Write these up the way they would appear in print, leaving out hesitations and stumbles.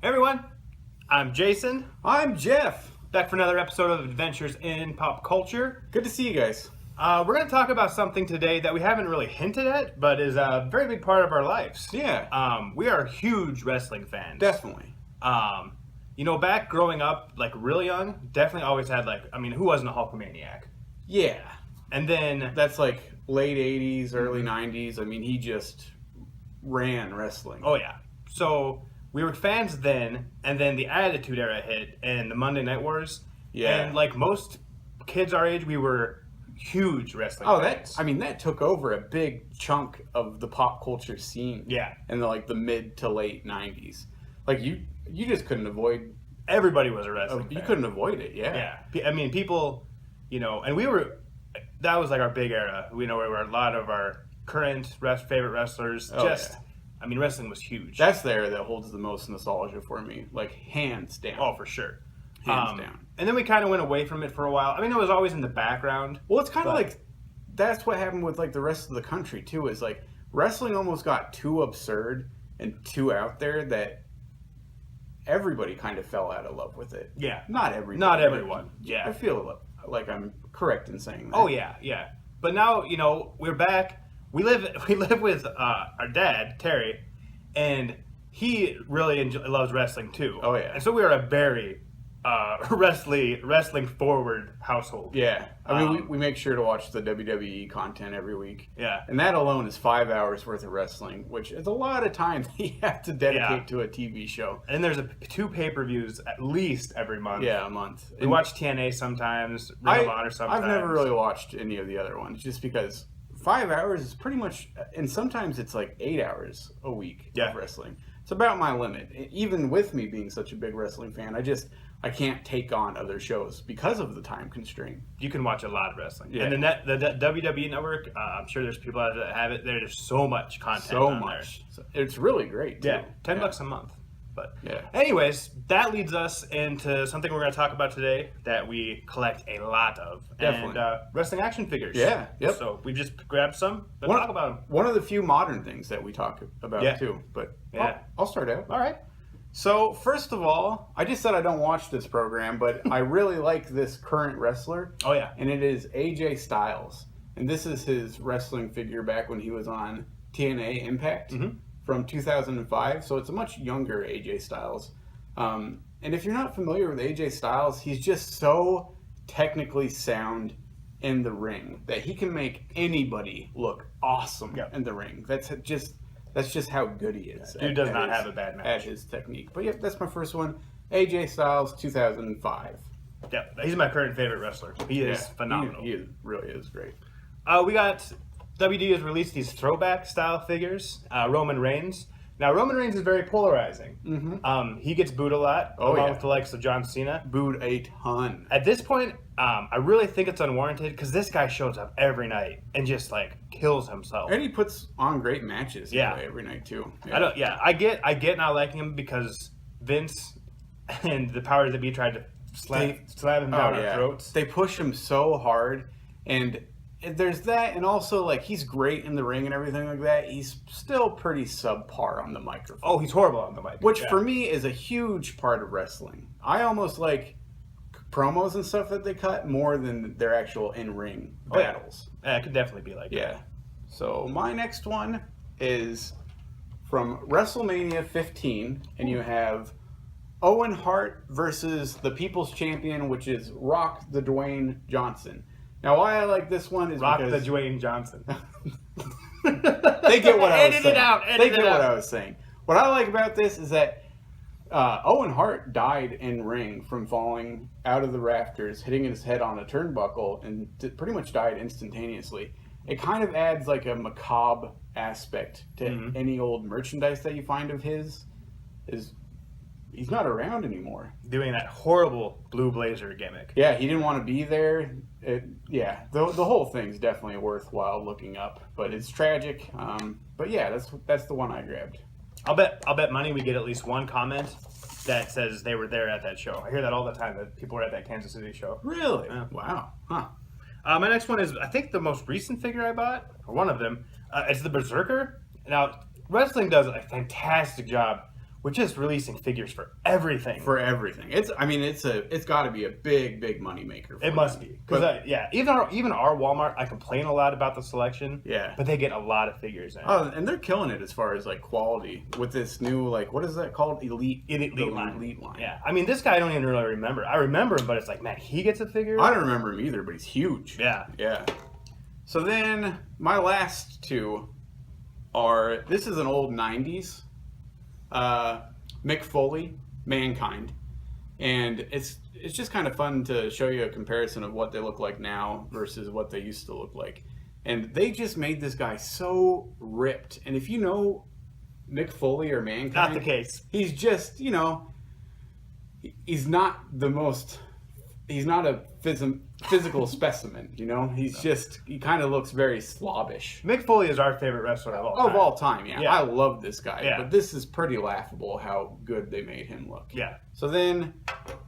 Hey everyone, I'm Jason, I'm Jeff. back for another episode of Adventures in Pop Culture. Good to see you guys. We're going to talk about something today that we haven't really hinted at, but is a very big part of our lives. Yeah. We are huge wrestling fans. Definitely. Back growing up, like really young, definitely always had who wasn't a Hulkamaniac? Yeah. And then, That's like late 80s, early 90s. I mean, he just ran wrestling. oh yeah. So we were fans then, and then the Attitude Era hit, and the Monday Night Wars. Yeah. And like most kids our age, we were huge wrestling fans. that took over a big chunk of the pop culture scene. Yeah. In the mid to late 90s. Like you just couldn't avoid. Everybody was a wrestling fan. You couldn't avoid it. Yeah. Yeah. I mean, people, and that was like our big era. We know where a lot of our current favorite wrestlers wrestling was huge. That's the era that holds the most nostalgia for me. Like, hands down. Oh, for sure. Hands down. And then we kind of went away from it for a while. I mean, it was always in the background. Well, it's kind of like that's what happened with like the rest of the country too. Is like wrestling almost got too absurd and too out there that everybody kind of fell out of love with it. Yeah. Not everybody. Not everyone. Yeah. I feel like I'm correct in saying that. Oh yeah, yeah. But now we're back. We live with our dad Terry, and he really loves wrestling too. Oh yeah. And so we are a very wrestling forward household. Yeah. I mean, we make sure to watch the WWE content every week. Yeah. And that alone is 5 hours worth of wrestling, which is a lot of time that you have to dedicate to a TV show. And there's two pay-per-views at least every month. Yeah, a month. We watch TNA sometimes, Ring of Honor sometimes. I've never really watched any of the other ones just because 5 hours is pretty much, and sometimes it's like 8 hours a week of wrestling. It's about my limit. Even with me being such a big wrestling fan, I can't take on other shows because of the time constraint. You can watch a lot of wrestling. Yeah. And the WWE Network, I'm sure there's people out there that have it. There's so much content on there. It's really great, too. Yeah, $10 a month. But yeah. Anyways, that leads us into something we're going to talk about today that we collect a lot of. Definitely. And wrestling action figures. Yeah, yep. So we just grabbed some, but talk about them. One of the few modern things that we talk about, too. But I'll start out. All right. So, first of all, I just said I don't watch this program, but I really like this current wrestler. Oh, yeah. And it is AJ Styles. And this is his wrestling figure back when he was on TNA Impact from 2005. So, it's a much younger AJ Styles. And if you're not familiar with AJ Styles, he's just so technically sound in the ring that he can make anybody look awesome in the ring. That's just how good he is. Dude does not have a bad match. At his technique. But yeah, that's my first one. AJ Styles, 2005. Yeah, he's my current favorite wrestler. He is phenomenal. He really is great. We got WD has released these throwback style figures. Roman Reigns. Now Roman Reigns is very polarizing. Mm-hmm. He gets booed a lot, along with the likes of John Cena. Booed a ton. At this point, I really think it's unwarranted because this guy shows up every night and just kills himself. And he puts on great matches every night too. Yeah. I get not liking him because Vince and the powers that be tried to slam him down our throats. They push him so hard, and there's that, and also he's great in the ring and everything like that. He's still pretty subpar on the microphone. Oh, he's horrible on the mic. Which for me is a huge part of wrestling. I almost like promos and stuff that they cut more than their actual in-ring battles. Yeah, it could definitely be like that. Yeah. So my next one is from WrestleMania 15, and you have Owen Hart versus the People's Champion, which is Rock the Dwayne Johnson. Now, why I like this one is because... Rock the Dwayne Johnson. They get what I was saying. Edit it out. They get what I was saying. What I like about this is that Owen Hart died in ring from falling out of the rafters, hitting his head on a turnbuckle, and pretty much died instantaneously. It kind of adds a macabre aspect to any old merchandise that you find of his. He's not around anymore. Doing that horrible blue blazer gimmick. Yeah, he didn't want to be there. The whole thing's definitely worthwhile looking up, but it's tragic. But yeah, that's the one I grabbed. I'll bet money we get at least one comment that says they were there at that show. I hear that all the time, that people were at that Kansas City show. Really? Yeah. Wow. Huh. My next one is, I think, the most recent figure I bought, or one of them. It's the Berserker. Now, wrestling does a fantastic job with just releasing figures for everything. For everything. It's got to be a big money maker. It must be. Because, even our Walmart, I complain a lot about the selection. Yeah. But they get a lot of figures in. Oh, and they're killing it as far as, like, quality with this new, like, what is that called? Elite line. Yeah. I mean, this guy I don't even really remember. I remember him, but it's like, man, he gets a figure? I don't remember him either, but he's huge. Yeah. Yeah. So then, my last two are, this is an old 90s. Mick Foley, Mankind. And it's just kind of fun to show you a comparison of what they look like now versus what they used to look like. And they just made this guy so ripped. And if you know Mick Foley or Mankind... Not the case. He's just, he's not the most... He's not a physical specimen, he kind of looks very slobbish. Mick Foley is our favorite wrestler of all time. Yeah. I love this guy. Yeah. But this is pretty laughable how good they made him look. Yeah. So then,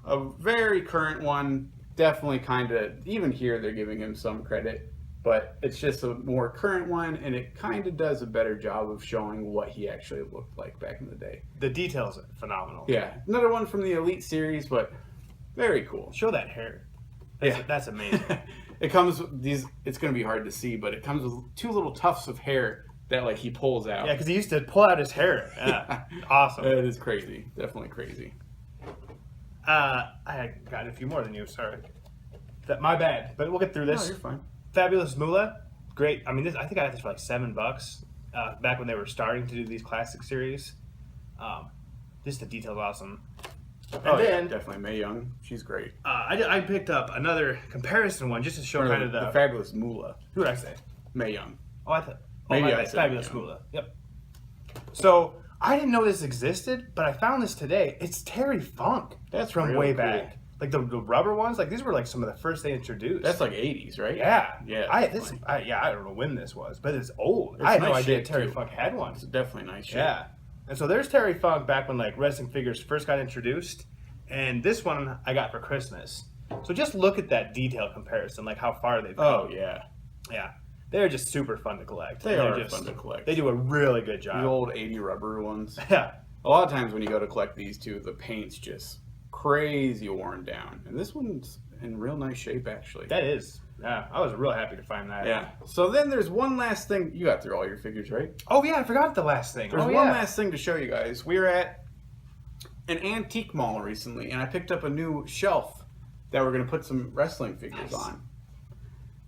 a very current one, definitely kind of, even here they're giving him some credit, but it's just a more current one, and it kind of does a better job of showing what he actually looked like back in the day. The details are phenomenal. Yeah. Another one from the Elite series, but very cool. Show that hair. That's amazing. It comes with these. It's going to be hard to see, but it comes with two little tufts of hair that like he pulls out. Yeah, because he used to pull out his hair. Yeah, awesome. It is crazy. Definitely crazy. I got a few more than you. Sorry. My bad. But we'll get through this. No, you're fine. Fabulous Moolah, great. I mean, I think I got this for like $7 back when they were starting to do these classic series. Just the details awesome. And then, definitely Mae Young. She's great. I picked up another comparison one just to show kind of the Fabulous Moolah. Who did I say? Mae Young. Oh, I thought. Maybe I said Fabulous Moolah. Yep. So I didn't know this existed, but I found this today. It's Terry Funk. That's from real way cool. back. Like the rubber ones. Like these were like some of the first they introduced. That's like 80s, right? Yeah. Yeah. I don't know when this was, but it's old. It's I had no nice idea shape, Terry too. Funk had one. It's definitely nice shape. Yeah. And so there's Terry Funk back when like wrestling figures first got introduced. And this one I got for Christmas. So just look at that detail comparison, like how far they've come. Oh, yeah. Yeah. They're just super fun to collect. They are fun to collect. They do a really good job. The old 80 rubber ones. Yeah. A lot of times when you go to collect these two, the paint's just crazy worn down. And this one's in real nice shape, actually. That is. Yeah. I was real happy to find that. Yeah. So then there's one last thing. You got through all your figures, right? Oh, yeah. I forgot the last thing. There's one last thing to show you guys. We were at an antique mall recently, and I picked up a new shelf that we're going to put some wrestling figures on.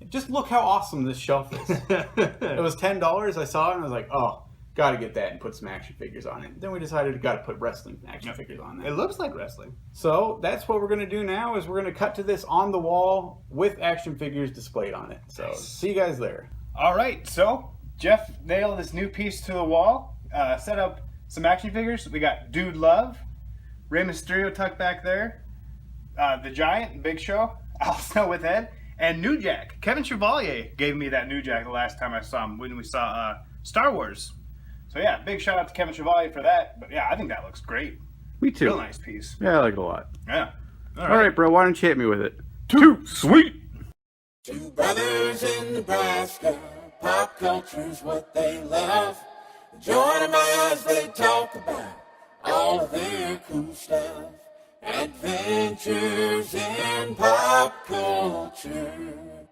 Just look how awesome this shelf is. It was $10. I saw it, and I was like, oh, got to get that and put some action figures on it. Then we decided got to put wrestling action figures on that. It looks like wrestling. So that's what we're going to do now is we're going to cut to this on the wall with action figures displayed on it. So see you guys there. All right. So Jeff nailed this new piece to the wall, set up some action figures. We got Dude Love, Rey Mysterio tucked back there, the Giant, Big Show, Al Snow with Ed, and New Jack. Kevin Chevalier gave me that New Jack the last time I saw him when we saw Star Wars. So yeah, big shout out to Kevin Chevalier for that. But yeah, I think that looks great. Me too. Real nice piece. Yeah, I like it a lot. Yeah. All right, bro. Why don't you hit me with it? Too sweet. Two brothers in Nebraska, pop culture's what they love. Join them as they talk about all of their cool stuff. Adventures in pop culture.